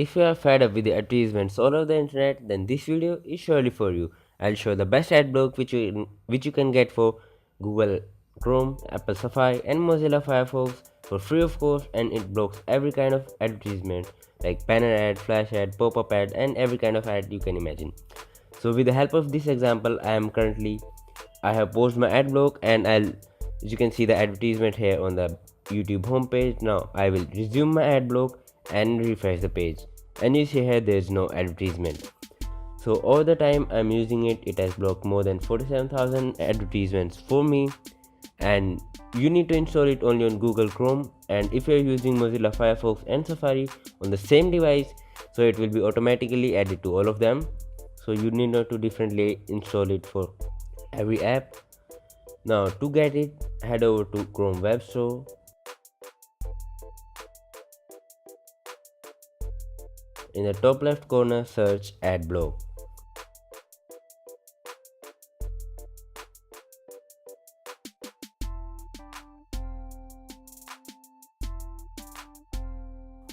If you are fed up with the advertisements all over the internet, then this video is surely for you. I'll show the best ad block which you can get for Google Chrome, Apple Safari and Mozilla Firefox for free of course, and it blocks every kind of advertisement like banner ad, flash ad, pop-up ad and every kind of ad you can imagine. So with the help of this example, I have posted my ad block, and as you can see the advertisement here on the YouTube homepage. Now I will resume my ad block and refresh the page, and you see here there is no advertisement. So all the time I'm using it, it has blocked more than 47,000 advertisements for me, and you need to install it only on Google Chrome, and if you're using Mozilla Firefox and Safari on the same device, so it will be automatically added to all of them. So you need not to differently install it for every app. Now to get it, head over to Chrome Web Store. In the top left corner, search Adblock.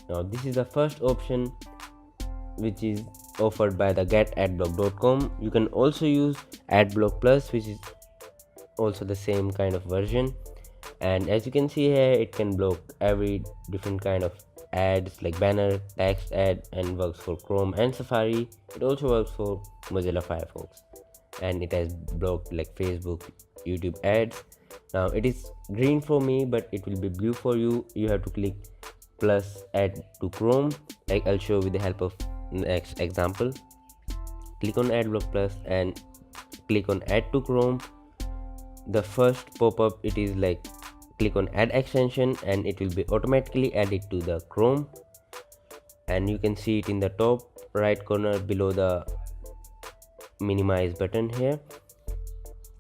Now this is the first option which is offered by the getadblock.com. You can also use Adblock Plus, which is also the same kind of version, and as you can see here, it can block every different kind of ads like banner, text ad, and works for Chrome and Safari. It also works for Mozilla Firefox, and it has blocked like Facebook, YouTube ads. Now it is green for me, but it will be blue for you. You have to click plus add to Chrome, like I'll show with the help of next example. Click on Adblock Plus and click on add to Chrome. The first pop-up, it is like click on add extension, and it will be automatically added to the Chrome, and you can see it in the top right corner below the minimize button here.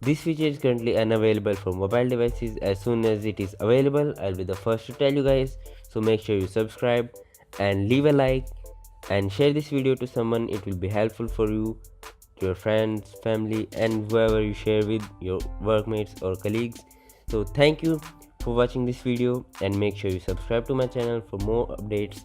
This feature is currently unavailable for mobile devices. As soon as it is available, I'll be the first to tell you guys, so make sure you subscribe and leave a like and share this video to someone. It will be helpful for you, to your friends, family and whoever you share with, your workmates or colleagues. So thank you for watching this video, and make sure you subscribe to my channel for more updates.